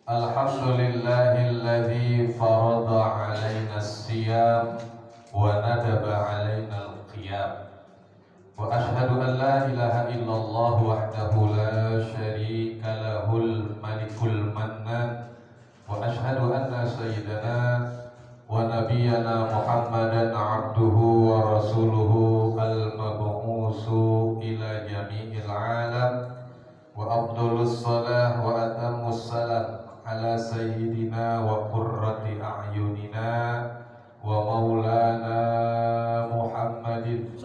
Alhamdulillahilladzi farada alaina as-siyam wa nadaba alaina al-qiyam. Wa ashhadu an la ilaha illallah wahdahu la syarika lahul malikul mannan. Wa ashhadu anna sayyidana wa nabiyyana Muhammadan abduhu wa rasuluhu al-mab'usu ila jami'il alam. Wa afdhalus salah wa atammus salam ala sayyidina wa qurrati a'yunina wa maulana Muhammadin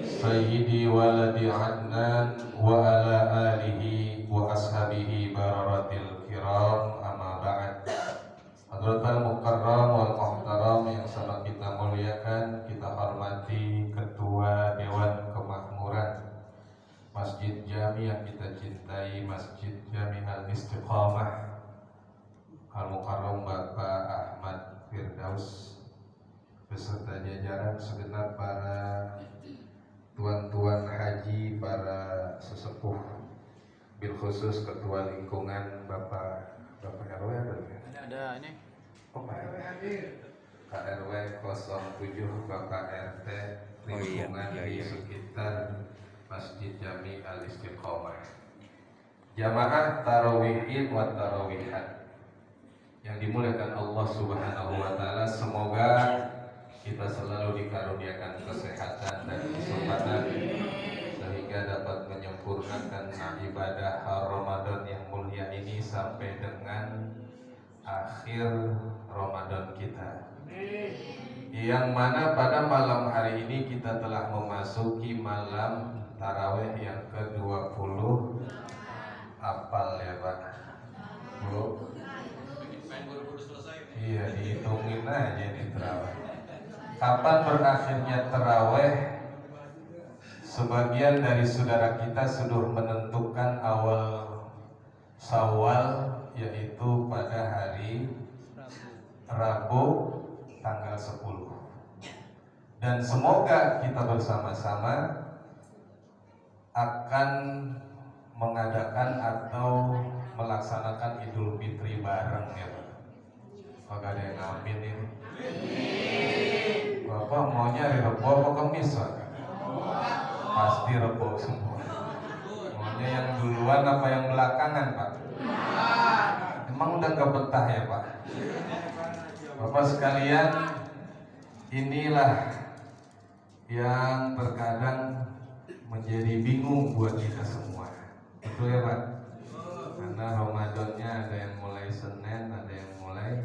sayyidi waladi Adnan wa ala alihi wa ashabihi bararatil kiram, amma ba'd. Hadratal mukarram wal muhtaram yang sangat kita muliakan, kita hormati Ketua Dewan Kemakmuran Masjid Jami yang kita cintai, Masjid Jami Al-Istiqamah Al-Mukarram Bapak Ahmad Firdaus beserta jajaran segenap para tuan-tuan haji, para sesepuh, bil khusus Ketua Lingkungan Bapak RW ada ini. Oh, Pak RW hadir. KRW 07 Bapak RT lingkungan di sekitar Masjid Jami Al-Istiqamah, jamaah tarawihin wa tarawihat yang dimuliakan Allah Subhanahu wa taala. Semoga kita selalu dikaruniakan kesehatan dan kesempatan sehingga dapat menyempurnakan ibadah Ramadan yang mulia ini sampai dengan akhir Ramadan kita, yang mana pada malam hari ini kita telah memasuki malam tarawih yang ke-20. Hafal ya Pak? Bu? Iya, dihitungin aja di tarawih. Kapan berakhirnya tarawih? Sebagian dari saudara kita sudah menentukan awal Syawal, yaitu pada hari Rabu tanggal 10. Dan semoga kita bersama-sama akan mengadakan atau melaksanakan Idul Fitri bareng ya Pak. Kalau ada yang ngamin ini, Bapak maunya hari Rebo apa Kamis Pak? Pasti Rebo semua. Maunya yang duluan apa yang belakangan Pak? Emang udah gak betah ya Pak? Bapak sekalian, inilah yang terkadang menjadi bingung buat kita semua. Betul ya Pak? Karena Ramadannya ada yang mulai Senin, ada yang mulai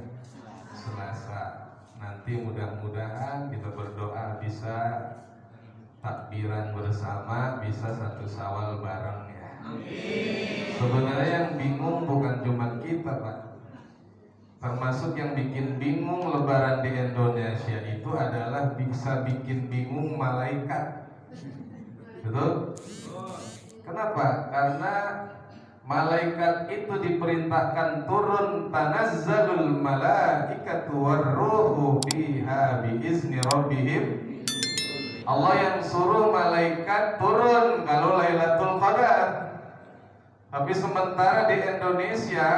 Selasa. Nanti mudah-mudahan kita berdoa bisa takbiran bersama, bisa satu Syawal bareng ya. Sebenarnya yang bingung bukan cuma kita Pak, termasuk yang bikin bingung Lebaran di Indonesia itu adalah bisa bikin bingung malaikat. Betul? Kenapa? Karena malaikat itu diperintahkan turun, tanazzalul malaikatu warruhu fiha biizni rabbihim. Allah yang suruh malaikat turun kalau Lailatul Qadar. Tapi sementara di Indonesia,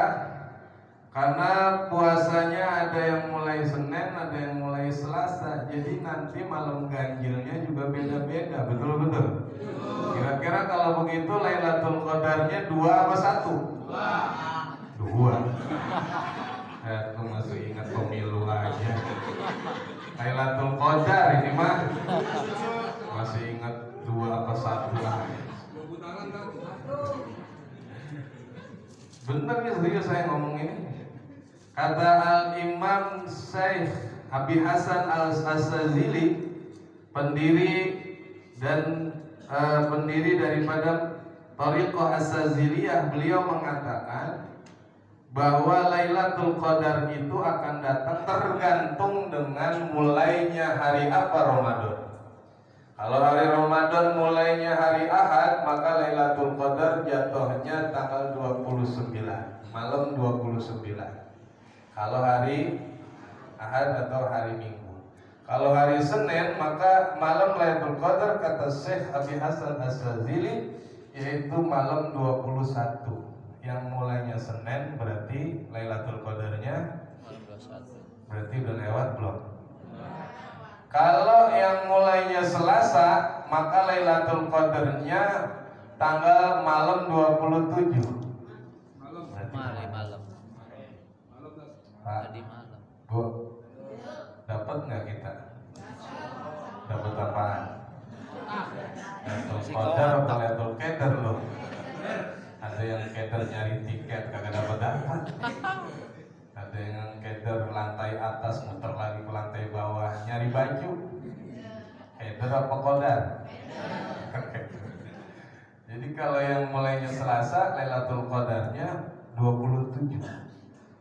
karena puasanya ada yang mulai Senin, ada yang mulai Selasa, jadi nanti malam ganjilnya juga beda-beda. Betul-betul? Kira-kira kalau begitu Lailatul Qadarnya 2 apa 1? 2. Aku masih ingat pemilu aja. Lailatul Qadar ini mah masih ingat 2 apa 1 lah. Bener nih serius saya ngomong ini. Kata Al-Imam Syekh Abi Hasan Al-Asyazili, pendiri daripada Thariqah Asyaziliyah, beliau mengatakan bahwa Lailatul Qadar itu akan datang tergantung dengan mulainya hari apa Ramadan. Kalau hari Ramadan mulainya hari Ahad, maka Lailatul Qadar jatuhnya tanggal 29, malam 29. Kalau hari Ahad atau hari Minggu. Kalau hari Senin, maka malam Lailatul Qadar kata Syekh Abi Hasan Asyazili yaitu malam 21. Yang mulainya Senin berarti Lailatul Qadarnya berarti udah lewat belum? Kalau yang mulainya Selasa, maka Lailatul Qadarnya tanggal malam 27. Malam. Tadi malam. Bu, dapat nggak kita? Dapat apaan? Lailatul Qadar atau Lailatul Qadar loh? Ada yang Qadar nyari tiket kagak dapat. Ada yang Qadar lantai atas muter lagi ke lantai bawah nyari baju. Qadar apa Qadar? Jadi kalau yang mulainya Selasa, Lailatul Qadarnya 27.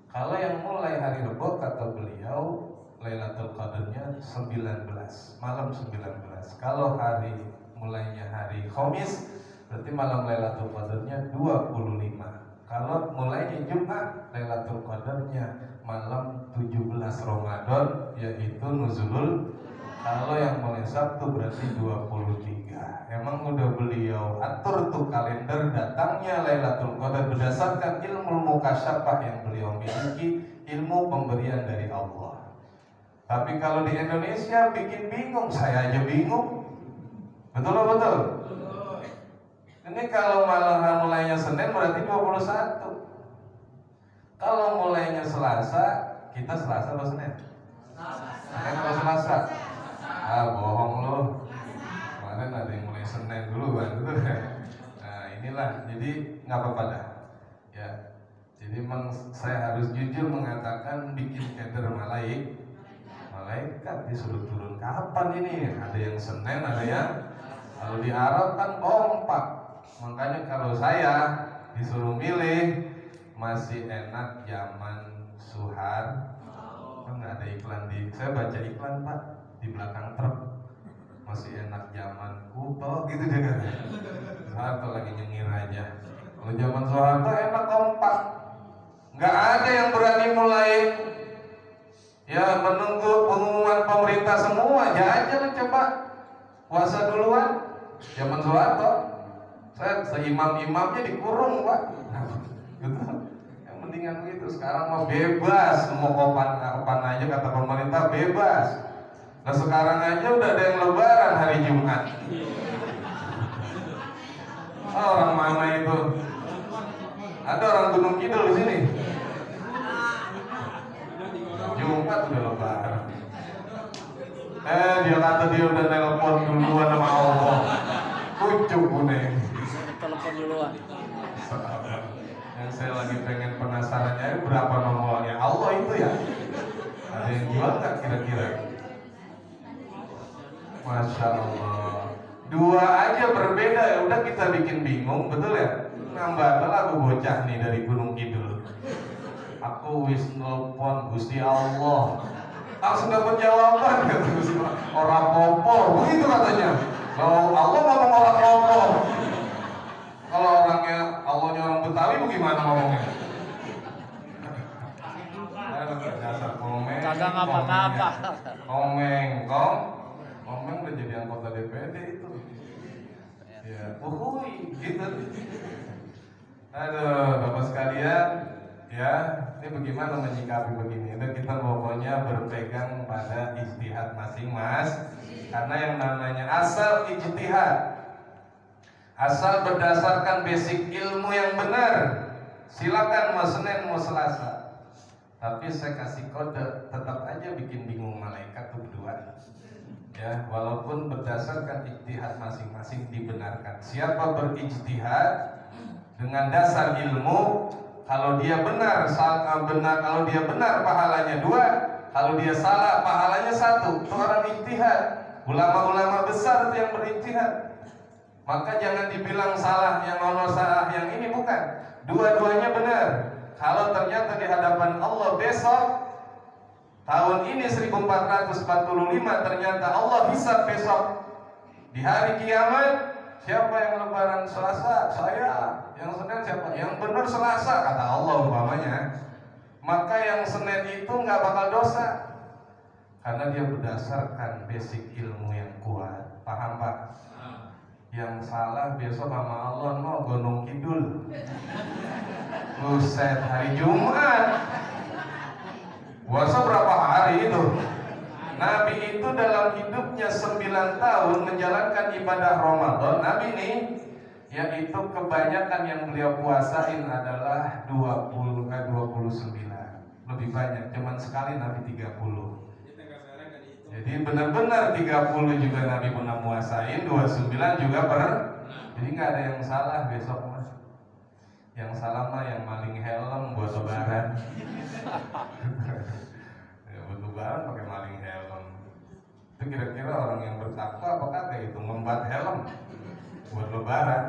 Kalau yang mulai hari Rebo kata beliau Lailatul Qadarnya 19, malam 19. Kalau hari mulainya hari Khamis berarti malam Lailatul Qadarnya 25. Kalau mulainya Jumat, Lailatul Qadarnya malam 17 Ramadan, yaitu nuzulul. Kalau yang mulai Sabtu berarti 23. Emang udah beliau atur tuh kalender datangnya Lailatul Qadar berdasarkan ilmu mukasyafah yang beliau miliki, ilmu pemberian dari Allah. Tapi kalau di Indonesia bikin bingung, saya aja bingung. Betul loh, betul? Ini kalau malam mulainya Senin berarti 21. Kalau mulainya Selasa, kita Selasa atau Senin? Senin atau Selasa? Bohong lo. Kemarin ada yang mulai Senin dulu kan, gitu kan? Nah inilah, jadi nggak apa-apa dah. Ya, jadi memang saya harus jujur mengatakan bikin Qadar malaikat disuruh turun kapan ini? Ada yang Senin, ada yang kalau di Arab kan kompak. Makanya kalau saya disuruh milih masih enak zaman Suhar. Kan nggak ada iklan di. Saya baca iklan Pak di belakang truk. Masih enak zaman Kuto gitu juga. Soeharto lagi nyengir aja. Kalau zaman Soeharto enak kompak. Nggak ada yang berani mulai. Ya menunggu pengumuman pemerintah semua. Jangan coba puasa duluan. Zaman Soeharto. Saya seimam-imamnya dikurung Pak. Gitu. Yang mendingan begitu. Sekarang mau bebas, mau kapan aja kata pemerintah bebas. Nah sekarang aja udah ada yang lebaran hari Jumat. Orang mana itu? Ada orang Gunung Kidul di sini. Jumat udah lebaran. Dia kata dia udah nelpon duluan sama Allah. Kucuk kuning. Telepon duluan. Yang saya lagi pengen penasarannya berapa nomornya Allah itu ya? Ada yang jual nggak kira-kira? Masya Allah. Dua aja berbeda ya udah kita bikin bingung, betul ya? Nambah lagu bocah nih dari Gunung Kidul. Aku wis nelpon Gusti Allah. Langsung dapat jawaban kata Gusti Allah. Ora popo, begitu katanya. Kalau Allah ngomong ora popo. Kalau orangnya Allahnya orang Betawi bagaimana ngomongnya? Dasar komeng. Kagak ngapa-ngapa. Komeng udah jadi anggota DPD itu. Ya, uhui, gitu. Aduh, Bapak sekalian, ya, ini bagaimana menyikapi begini? Dan kita pokoknya berpegang pada ijtihad masing-masing, karena yang namanya asal ijtihad, asal berdasarkan basic ilmu yang benar, silakan mau Senin mau Selasa. Tapi saya kasih kode, tetap aja bikin bingung malaikat tuh berdua. Ya, walaupun berdasarkan ijtihad masing-masing dibenarkan. Siapa berijtihad dengan dasar ilmu, kalau dia benar kalau dia benar pahalanya 2, kalau dia salah pahalanya 1. Itu orang ijtihad. Ulama-ulama besar itu yang berijtihad. Maka jangan dibilang salah yang ono salah yang ini, bukan. Dua-duanya benar. Kalau ternyata di hadapan Allah besok tahun ini 1445 ternyata Allah hisab besok di hari kiamat, siapa yang lebaran Selasa? Saya. Yang Senin siapa? Yang benar Selasa kata Allah umpamanya. Maka yang Senin itu nggak bakal dosa karena dia berdasarkan basic ilmu yang kuat. Paham Pak? Yang salah besok sama Allah no Gunung Kidul. Buset, hari Jumat. Puasa berapa hari itu? Nabi itu dalam hidupnya 9 tahun menjalankan ibadah Ramadan. Nabi ini yaitu kebanyakan yang beliau puasain adalah 29. Lebih banyak, cuman sekali Nabi 30. Jadi benar-benar 30 juga Nabi pernah puasain, 29 juga jadi nggak ada yang salah besok mas. Yang salah mah yang maling helm buat lebaran. Ya, buat lebaran pakai maling helm. Itu kira-kira orang yang bertakwa apakah kayak itu membuat helm buat lebaran?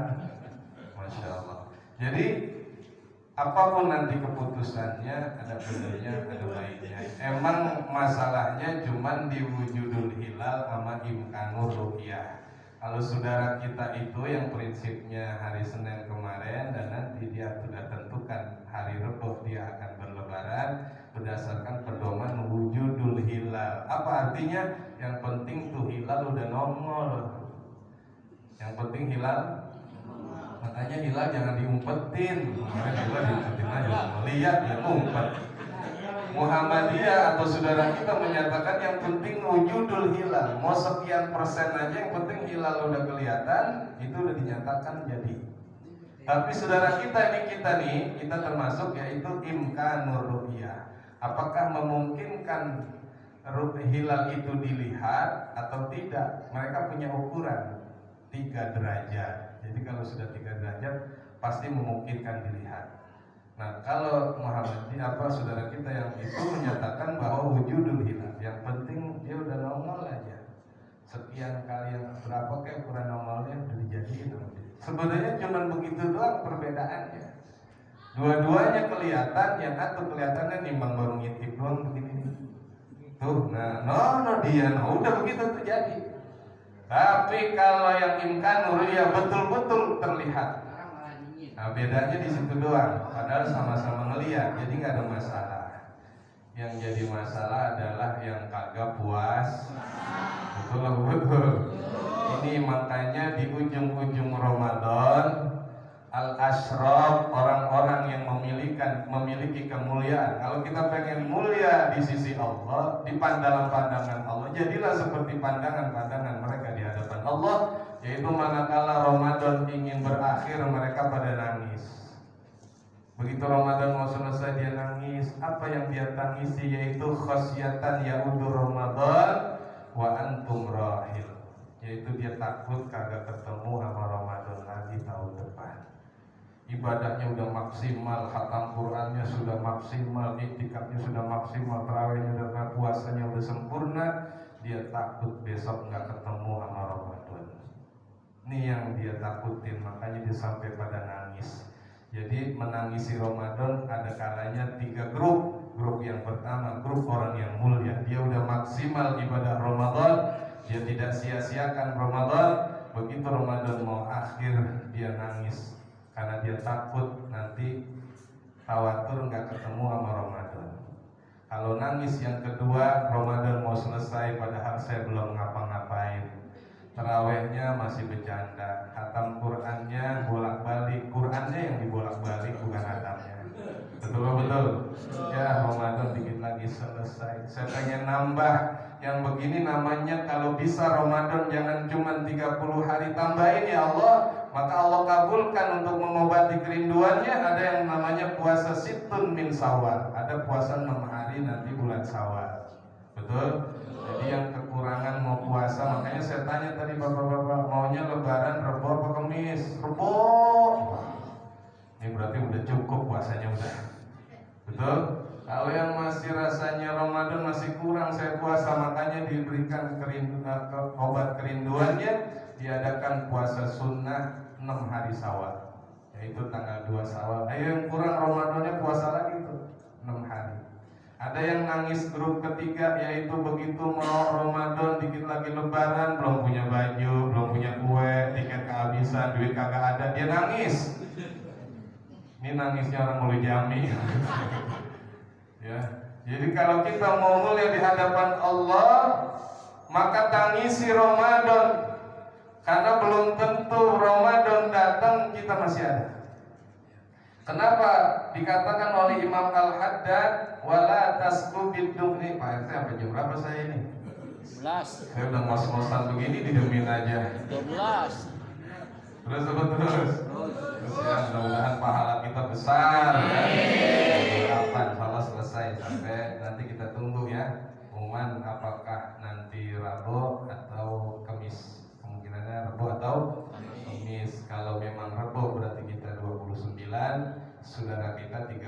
Masya Allah. Jadi apapun nanti keputusannya ada benernya ada baiknya. Emang masalahnya cuman di wujudul hilal sama imkanur ru'yah. Kalau saudara kita itu yang prinsipnya hari Senin kemarin dan nanti dia sudah tentukan hari Rebo dia akan berlebaran berdasarkan pedoman wujudul hilal. Apa artinya? Yang penting tuh hilal udah nongol. Yang penting hilal. Makanya hilal jangan diumpetin. Kemarin hilal diumpetin aja, melihat ya umpet. Muhammadiyah atau saudara kita menyatakan yang penting wujudul hilal. Mau sekian persen aja yang penting hilal udah kelihatan, itu udah dinyatakan jadi. Tapi saudara kita kita termasuk yaitu imkanur ru'yah. Apakah memungkinkan hilal itu dilihat atau tidak? Mereka punya ukuran 3 derajat. Jadi kalau sudah 3 derajat pasti memungkinkan dilihat. Nah, kalau Muhammadiyah saudara kita yang itu menyatakan bahwa wujudul hilal, yang penting dia udah nongol aja. Sekian kali yang berapa kayak ukuran nongolnya udah dijadiin. Sebenarnya cuma begitu doang perbedaannya. Dua-duanya kelihatan, yang satu kelihatannya nimbang baru ngintip doang begini. Tuh, udah begitu terjadi. Tapi kalau yang imkanur ya betul-betul terlihat. Nah, bedanya di situ doang. Padahal sama-sama ngelihat, jadi nggak ada masalah. Yang jadi masalah adalah yang kagak puas. Betul. Ini makanya di ujung-ujung Ramadan al-ashraf, orang-orang yang memiliki kemuliaan. Kalau kita pengen mulia di sisi Allah, di dalam pandangan Allah, jadilah seperti pandangan mereka di hadapan Allah. Yaitu manakala Ramadan ingin berakhir mereka pada nangis. Begitu Ramadan mau selesai dia nangis. Apa yang dia tangisi? Yaitu khasyatan yaudur Ramadan wa antum rahil. Yaitu dia takut kagak ketemu sama Ramadan lagi tahun depan. Ibadahnya udah maksimal, khatam Qurannya sudah maksimal, iktikafnya sudah maksimal, tarawihnya dan puasanya udah sempurna. Dia takut besok nggak ketemu sama Ramadan. Ini yang dia takutin, makanya dia sampai pada nangis. Jadi menangisi Ramadan ada kalanya 3 grup. Grup yang pertama, grup orang yang mulia. Dia udah maksimal ibadah Ramadan, dia tidak sia-siakan Ramadan. Begitu Ramadan mau akhir, dia nangis karena dia takut nanti khawatir nggak ketemu sama Ramadan. Kalau nangis yang kedua, Ramadan mau selesai padahal saya belum ngapa-ngapain. Tarawehnya masih bercanda, khatam Qurannya bolak-balik, Qurannya yang dibolak-balik bukan khatamnya. Betul. Ya Ramadan dikit lagi selesai. Saya pengen nambah yang begini namanya kalau bisa Ramadan jangan cuma 30 hari tambahin ya Allah. Maka Allah kabulkan untuk mengobati kerinduannya. Ada yang namanya puasa situn min Syawal. Ada puasa 6 hari nanti bulan Syawal. Betul? Jadi yang kekurangan mau puasa, makanya saya tanya tadi bapak-bapak maunya lebaran Rebo apa Kamis? Rebo. Ini berarti udah cukup puasanya udah. Betul? Kalau yang masih rasanya Ramadan masih kurang saya puasa, makanya diberikan obat kerinduannya, diadakan puasa sunnah 6 hari Syawal. Yaitu tanggal 2 Syawal. Ayo yang kurang Ramadannya puasa lagi tuh 6 hari. Ada yang nangis grup ketiga, yaitu begitu mau Ramadan dikit lagi lebaran, belum punya baju, belum punya kue, tiket kehabisan, duit kagak ada, dia nangis. Ini nangisnya orang mulai jami. Ya. Jadi kalau kita mau mulia di hadapan Allah, maka tangisi Ramadan. Karena belum tentu Ramadan datang kita masih ada. Kenapa dikatakan oleh Imam Al-Haddad wala tasku biduk nih Pak RT sampai jam berapa saya ini? 12. Saya udah ngos-ngosan begini didemin aja. 12. Terus ya, mudah-mudahan pahala kita besar ya. Kapan salah selesai sampai nanti kita tunggu ya pengumuman apakah nanti Rabu atau Kamis. Kemungkinannya Rabu atau Kamis. Kalau memang Rabu berarti kita 29, saudara kita 30.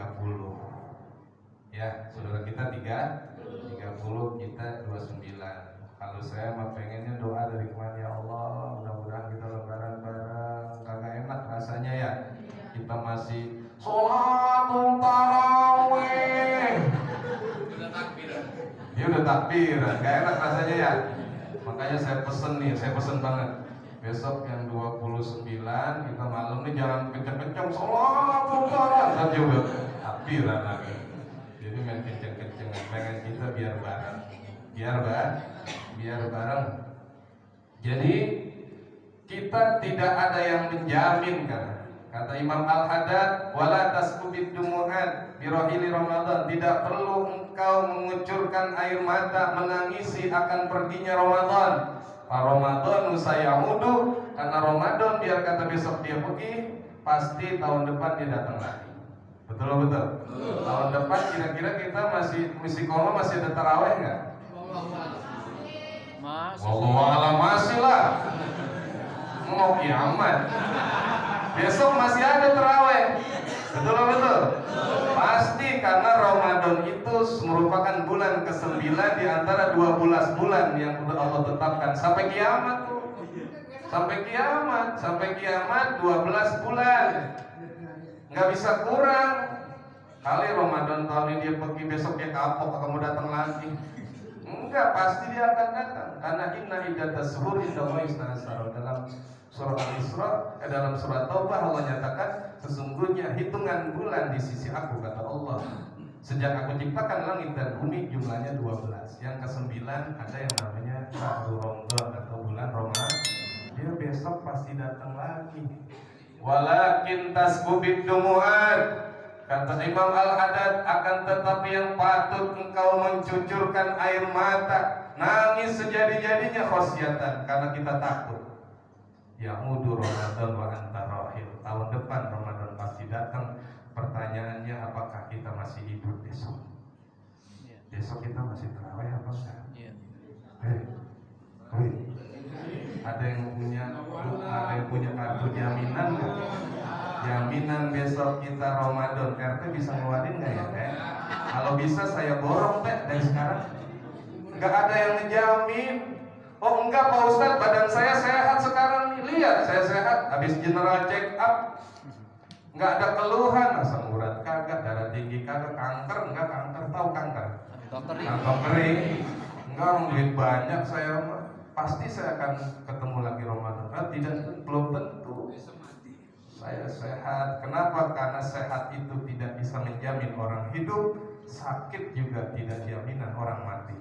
Ya, saudara kita 30, kita 29. Kalau saya mah pengennya doa dari kemarin, ya Allah, mudah-mudahan kita lebaran bareng. Kagak enak rasanya ya. Kita masih sholatul tarawih. Dia udah takbiran, gak enak rasanya ya. Makanya saya pesen banget. Besok yang 29 kita malam nih jangan kenceng-kenceng sholatul tarawih. Nanti udah takbiran lagi. Jadi main kenceng-kenceng, pengen kita biar bareng. Biar bareng. Jadi kita tidak ada yang menjamin kan. Kata Imam Al-Haddad, wala tasqubid dumu'at birahili Ramadan. Tidak perlu engkau mengucurkan air mata menangisi akan perginya Ramadan. Ramadan sayamudu, karena Ramadan biar kata besok dia pergi, pasti tahun depan dia datang lagi. Betul. Tahun depan kira-kira kita masih koma masih ada taraweh nggak? Wallahualam masih lah. Mau kiamat. Besok masih ada taraweh. Betul. Pasti karena Ramadan itu merupakan bulan ke-9 di antara 12 bulan yang Allah tetapkan sampai kiamat tuh. Sampai kiamat 12 bulan. Nggak bisa kurang. Kali Ramadan tahun ini dia pergi, besok dia kapok kamu datang lagi. Enggak, pasti dia akan datang. Karena inna iddatas syuhur indallahi isna asyara. Dalam surah Al-Isra, dalam surah Taubah Allah nyatakan sesungguhnya hitungan bulan di sisi aku, kata Allah, sejak aku ciptakan langit dan bumi jumlahnya 12. Yang ke-9 ada yang namanya Syahrul Ramadan atau bulan Ramadan. Dia besok pasti datang lagi. Walakin tasbubid dumu'at, kata Imam Al-Haddad, akan tetapi yang patut engkau mencucurkan air mata, nangis sejadi-jadinya khosyatan, karena kita takut. Yamudu Ramadan wa anta rahil. Tahun depan Ramadan pasti datang. Pertanyaannya, apakah kita masih hidup besok? Besok kita masih tarawih apa enggak? Ada yang punya kartu jaminan nggak? Jaminan besok kita Ramadan, RT bisa ngeluarin nggak ya? Kalau bisa saya borong dari sekarang. Nggak ada yang ngejamin. Oh enggak Pak Ustadz, badan saya sehat sekarang nih. Lihat saya sehat, habis general check up, nggak ada keluhan, asam urat kagak, darah tinggi kagak, kanker enggak, kanker tahu kanker? Kantong kering. Enggak, duit banyak saya mah. Pasti saya akan ketemu lagi Ramadan. Tidak, belum tentu. Saya sehat. Kenapa? Karena sehat itu tidak bisa menjamin orang hidup. Sakit juga tidak jaminan orang mati.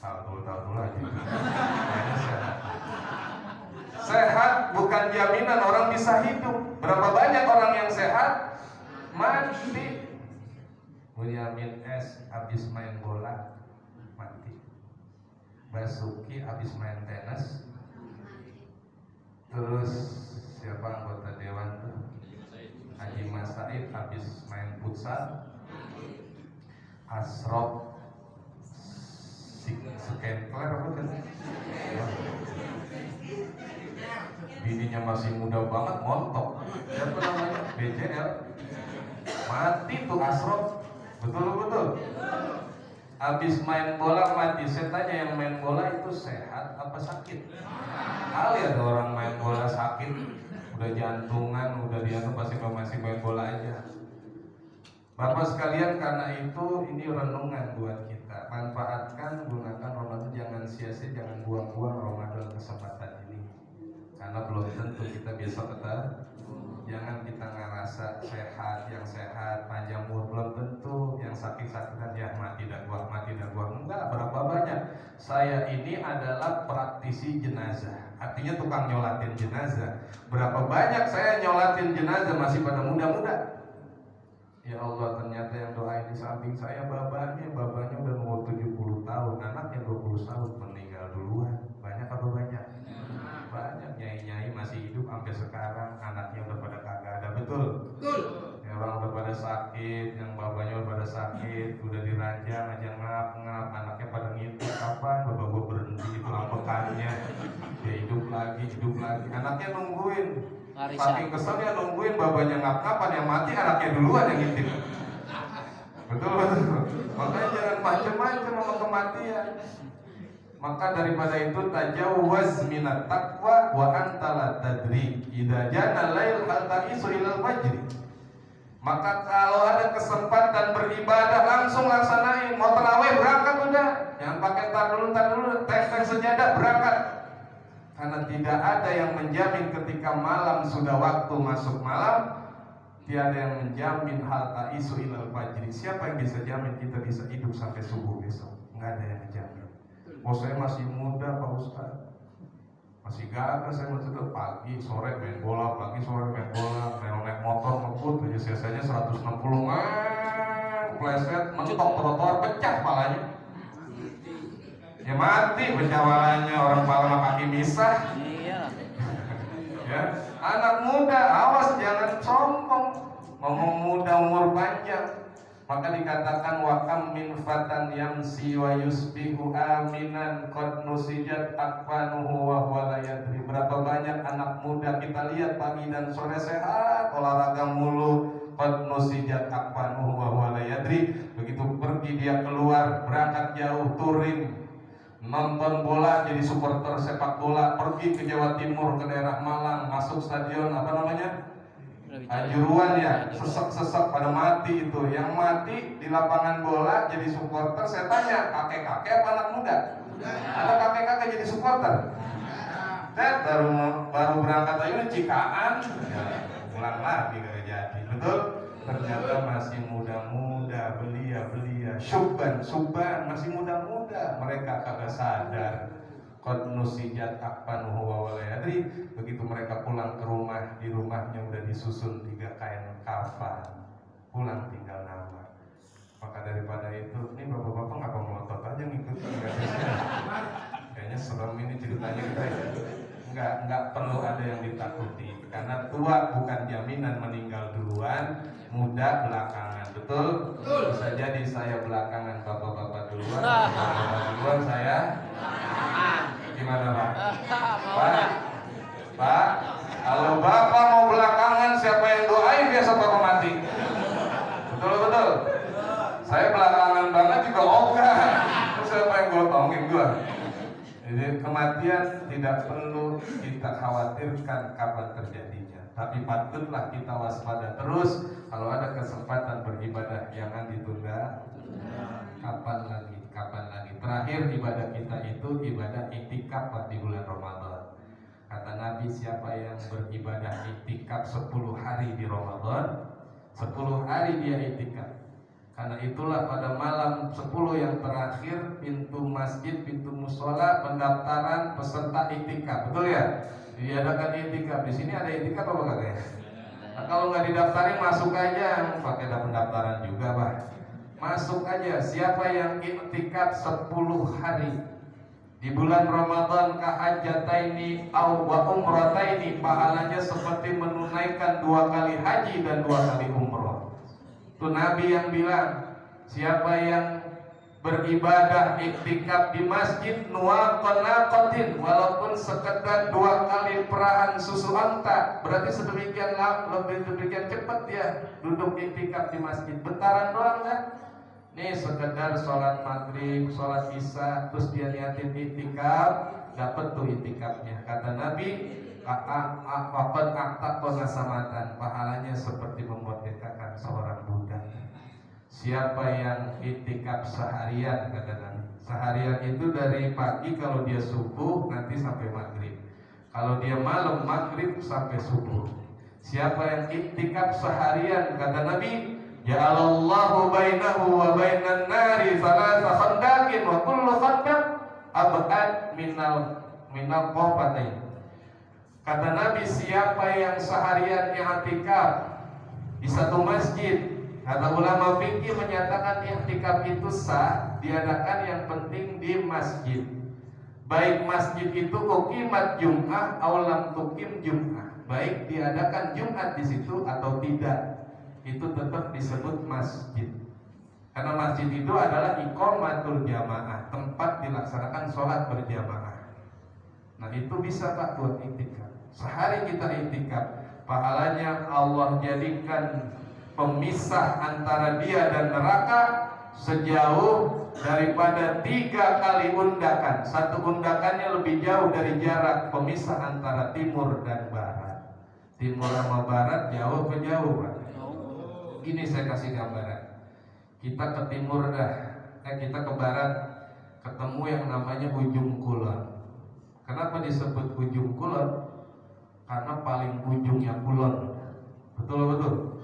Tahu aja. Sehat bukan jaminan orang bisa hidup. Berapa banyak orang yang sehat mati. Bunyamin S habis main bola mati. Basuki habis main tenis. Terus siapa anggota dewan tuh? Haji Mas Said habis main futsal. Asrop Skenkler apa kan? Bininya masih muda banget, montok. Siapa namanya? BJL. Mati tuh Asrop. Betul. Habis main bola mati. Saya tanya, yang main bola itu sehat apa sakit? Kali ada orang main bola sakit, udah jantungan, udah dianu masih main bola aja. Bapak sekalian, karena itu ini renungan buat kita. Manfaatkan, gunakan Ramadan, jangan sia-sia, jangan buang-buang Ramadan kesempatan ini. Karena belum tentu kita besok ketemu. Jangan kita ngerasa sehat, yang sehat, panjang umur, belum tentu. Yang sakit-sakitan ya mati dan gua. Enggak, berapa banyak saya ini adalah praktisi jenazah, artinya tukang nyolatin jenazah. Berapa banyak saya nyolatin jenazah masih pada muda-muda. Ya Allah, ternyata yang doain di samping saya babanya udah umur 70 tahun, anaknya 20 tahun, meninggal duluan. Banyak apa banyak? Banyak. Nyai-nyai masih hidup sampai sekarang, anaknya udah pada kagak ada. Betul? Ya, orang udah pada sakit, yang babanya udah pada sakit, udah diranjang aja ngap-ngap, anaknya pada ngintip kapan bapak gua berhenti itu lampekannya. Dia hidup lagi, anaknya nungguin. Saking keselnya nungguin babanya ngap-ngapan, yang mati anaknya duluan yang ngintip. Betul. Makanya jangan macam-macam sama kematian. Maka daripada itu tajawwaz minat taqwa wa anta la tadri idza jana lail hal ta'isu ilal fajri. Maka kalau ada kesempatan beribadah langsung laksanain. Mau tarawih berangkat udah, jangan pakai tar dulu tek sejadah berangkat. Karena tidak ada yang menjamin ketika malam sudah waktu masuk malam, tiada yang menjamin hal ta'isu ilal fajri. Siapa yang bisa jamin kita bisa hidup sampai subuh besok? Nggak ada yang menjamin. Oh, saya masih muda Pak Ustaz, masih gagah, saya masih tetap pagi sore main bola, naik motor ngebut aja sisanya 160 pleset mentok trotoar pecah palanya. Ya mati pecah palanya, orang pala sama kaki misah. Iya. Ya, anak muda awas jangan sombong, ngomong muda umur panjang. Maka dikatakan wa kam min fatan yamsi wa yusbihu aminan qad nusijat akfanuhu wa huwa la yadri. Berapa banyak anak muda kita lihat pagi dan sore sehat, olahraga mulu, qad nusijat akfanuhu wa huwa la yadri. Begitu pergi dia keluar, berangkat jauh touring, nonton bola, jadi supporter sepak bola, pergi ke Jawa Timur, ke daerah Malang, masuk stadion apa namanya? Juruan ya, sesek pada mati itu. Yang mati di lapangan bola jadi supporter. Saya tanya, kakek-kakek apa anak muda? Ada kakek-kakek jadi supporter? Baru berangkat aja cikaan, ya, pulang lagi gak jadi. Betul? Ternyata masih muda-muda, belia, subban, masih muda-muda. Mereka kagak sadar. Qad nusijat akfanuhu wa huwa la yadri. Begitu mereka pulang ke rumah, di rumahnya udah disusun 3 kain kafan, pulang tinggal nama. Maka daripada itu, ini bapak-bapak ngapa melotot aja ngikut? Kayaknya serem ini ceritanya kita ya. Enggak perlu ada yang ditakuti, karena tua bukan jaminan meninggal duluan, muda belakangan. Betul? Bisa jadi saya belakangan, bapak-bapak duluan, bapak duluan saya. Gimana Pak? Pak, kalau bapak mau belakangan, siapa yang doain biasa bapak mati. Betul. Saya belakangan banget juga ogah. Terus siapa yang gotongin gua? Jadi kematian tidak perlu kita khawatirkan kapan terjadinya, tapi patutlah kita waspada terus. Kalau ada kesempatan beribadah jangan ditunda. Kapan lagi? Terakhir ibadah kita itu ibadah iktikaf di bulan Ramadan. Kata Nabi, siapa yang beribadah iktikaf 10 hari di Ramadan, 10 hari dia iktikaf. Karena itulah pada malam 10 yang terakhir pintu masjid, pintu musola, pendaftaran peserta iktikaf. Betul ya? Diadakan iktikaf. Di sini ada iktikaf apa kagak ya? Nah, kalau nggak didaftarin masuk aja, pakai pendaftaran juga Pak. Masuk aja. Siapa yang iktikaf 10 hari di bulan Ramadan kahajataini au wa umrataini, pahalanya seperti menunaikan 2 kali haji dan 2 kali umroh. Itu Nabi yang bilang, siapa yang beribadah iktikaf di masjid nuaqanaqatin, walaupun sekedar 2 kali perahan susu onta, berarti sedemikian cepat ya duduk iktikaf di masjid. Bentaran doang kan? Nih sekedar sholat maghrib, sholat isya, terus dia niatin iktikaf, dapat tuh iktikafnya. Kata Nabi, waqad aqtaqa samatan, pahalanya seperti memerdekakan seorang budak. Siapa yang iktikaf seharian, kata Nabi. Seharian itu dari pagi kalau dia subuh nanti sampai maghrib. Kalau dia malam maghrib sampai subuh. Siapa yang iktikaf seharian, kata Nabi, ja'alallahu bainahu wa bainan nari thalatha khandaqin wa kullu khandaq ab'ad minal qafatain. Kata Nabi, siapa yang seharian i'tikaf di satu masjid, kata ulama fikih menyatakan i'tikaf itu sah diadakan yang penting di masjid. Baik masjid itu uqimat Jum'ah aw lam tuqim Jum'ah, baik diadakan Jumat di situ atau tidak, itu tetap disebut masjid. Karena masjid itu adalah iqamatul jamaah, tempat dilaksanakan sholat berjamaah. Nah itu bisa Pak buat i'tikaf. Sehari kita i'tikaf, pahalanya Allah jadikan pemisah antara dia dan neraka sejauh daripada 3 kali undakan. Satu undakannya lebih jauh dari jarak pemisah antara timur dan barat. Timur sama barat jauh ke jauh Pak. Gini saya kasih gambaran. Kita ke timur kita ke barat, ketemu yang namanya ujung kulon. Kenapa disebut ujung kulon? Karena paling ujungnya kulon. Betul.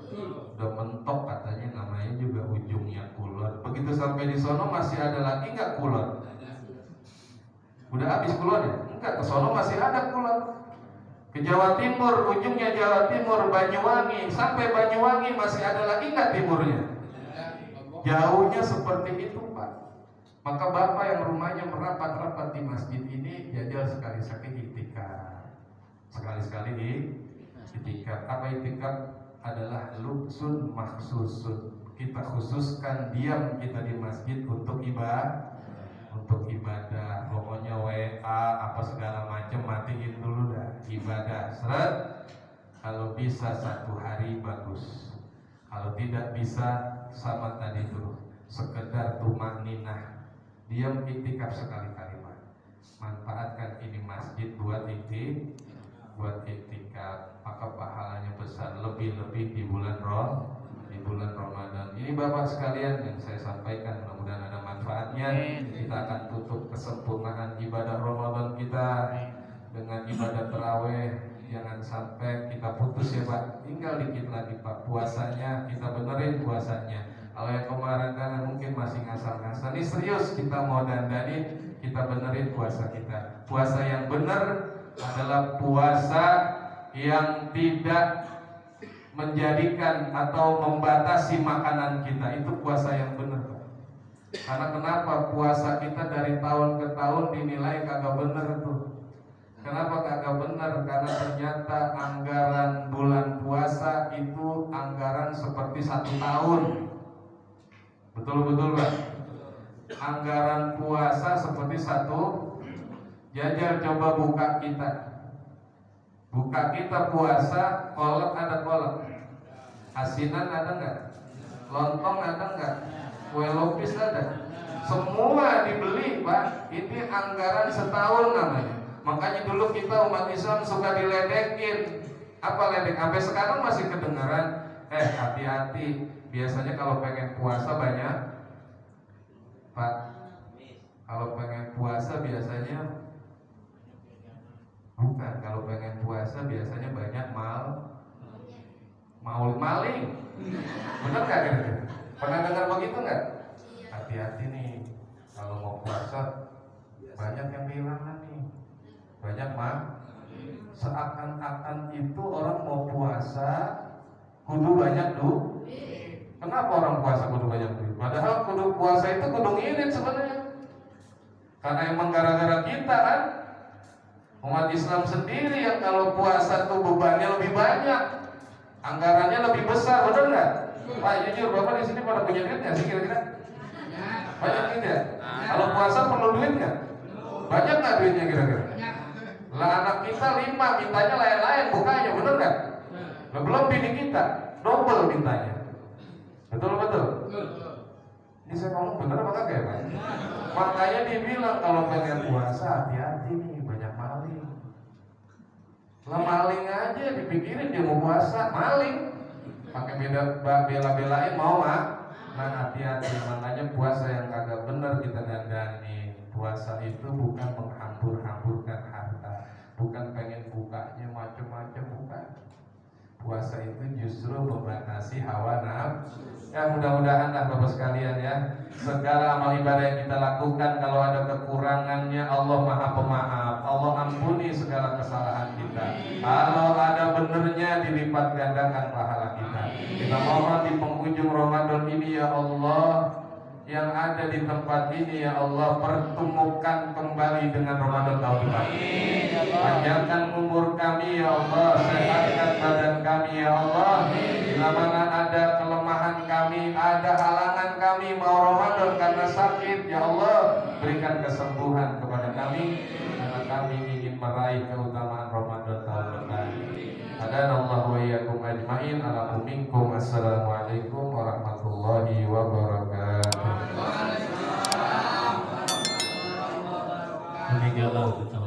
Udah mentok katanya, namanya juga ujungnya kulon. Begitu sampai di sono masih ada lagi nggak kulon? Udah habis kulon ya? Enggak, ke sono masih ada kulon. Ke Jawa Timur, ujungnya Jawa Timur, Banyuwangi. Sampai Banyuwangi masih ada lagi nggak timurnya? Jauhnya seperti itu Pak. Maka Bapak yang rumahnya merapat-rapat di masjid ini, jajal sekali-sekali i'tikaf. Sekali-sekali i'tikaf. Apa i'tikaf? Adalah lubsun maksusun. Kita khususkan diam kita di masjid untuk ibadah. Pokoknya WA apa segala macam matiin dulu dah. Ibadah seret. Kalau bisa 1 hari bagus. Kalau tidak bisa sama tadi tuh, sekedar tumakninah. Diam i'tikaf sekali-kali Pak. Manfaatkan ini masjid buat i'tikaf, maka pahalanya besar, lebih-lebih di bulan Ramadan. Ini Bapak sekalian yang saya sampaikan, mudah-mudahan ada manfaatnya. Kita akan tutup kesempurnaan ibadah Ramadan kita dengan ibadah tarawih. Jangan sampai kita putus ya Pak. Tinggal dikit lagi Pak puasanya, kita benerin puasanya. Kalau yang kemarin kan mungkin masih ngasal-ngasal, ini serius kita mau dandanin, kita benerin puasa kita. Puasa yang bener adalah puasa yang tidak menjadikan atau membatasi makanan kita. Itu puasa yang benar Pak. Karena kenapa? Puasa kita dari tahun ke tahun dinilai kagak bener tuh. Kenapa kagak bener? Karena ternyata anggaran bulan puasa itu anggaran seperti 1 tahun. Betul Pak? Anggaran puasa seperti 1. Jajal coba buka kita puasa, kolak ada kolak, asinan ada nggak, lontong ada nggak, kue lupis ada, semua dibeli Pak. Ini anggaran setahun namanya. Makanya dulu kita umat Islam suka diledekin. Apa ledek? Sampai sekarang masih kedengaran. Hati-hati. Biasanya kalau pengen puasa banyak Pak. Kalau pengen puasa biasanya bukan, kalau pengen puasa biasanya banyak maling. Bener nggak kira-kira? Pernah dengar begitu nggak? Hati-hati nih, kalau mau puasa banyak yang kehilangan nih, banyak seakan-akan itu orang mau puasa kudu banyak duit. Kenapa orang puasa kudu banyak duit? Padahal kudu puasa itu kudu ngirit sebenarnya. Karena emang gara-gara kita kan, umat Islam sendiri yang kalau puasa tuh bebannya lebih banyak, anggarannya lebih besar, benar nggak? Pak jujur, Bapak di sini pada punya duit nggak sih kira-kira? Banyak duit ya? Kalau puasa perlu duit nggak? Banyak nggak duitnya kira-kira? Lah anak kita 5 mintanya lain-lain bukanya, benar nggak? Lah belum bini kita, double mintanya. Betul. Ini saya ngomong bener apa kagak ya Pak? Makanya dibilang kalau pengen puasa hati-hati nih, banyak maling. Lah maling aja dipikirin dia mau puasa, maling. Pakai bela-belain mau Nah hati-hati, makanya puasa yang kagak bener kita dandani. Puasa itu bukan menghambur-hamburkan harta, bukan pengen bukanya macam-macam, bukan. puasa itu justru membatasi hawa nafsu. Ya mudah-mudahan lah Bapak sekalian ya, segala amal ibadah yang kita lakukan kalau ada kekurangannya Allah Maha Pemaaf. Allah ampuni segala kesalahan kita. Kalau ada benernya dilipat gandakan pahala kita. Kita mohon di penghujung Ramadan ini ya Allah, yang ada di tempat ini ya Allah, pertemukan kembali dengan Ramadan tahun depan. Panjangkan umur kami ya Allah, sehatkan badan kami ya Allah. Bila mana ada kelemahan kami, ada halangan kami mau Ramadan karena sakit ya Allah, berikan kesembuhan kepada kami karena kami ingin meraih keutamaan Ramadan tahun depan. Hadanallahu wa iyyakum ajmain. Ala minkum. Assalamualaikum warahmatullahi wabarakatuh. Demikianlah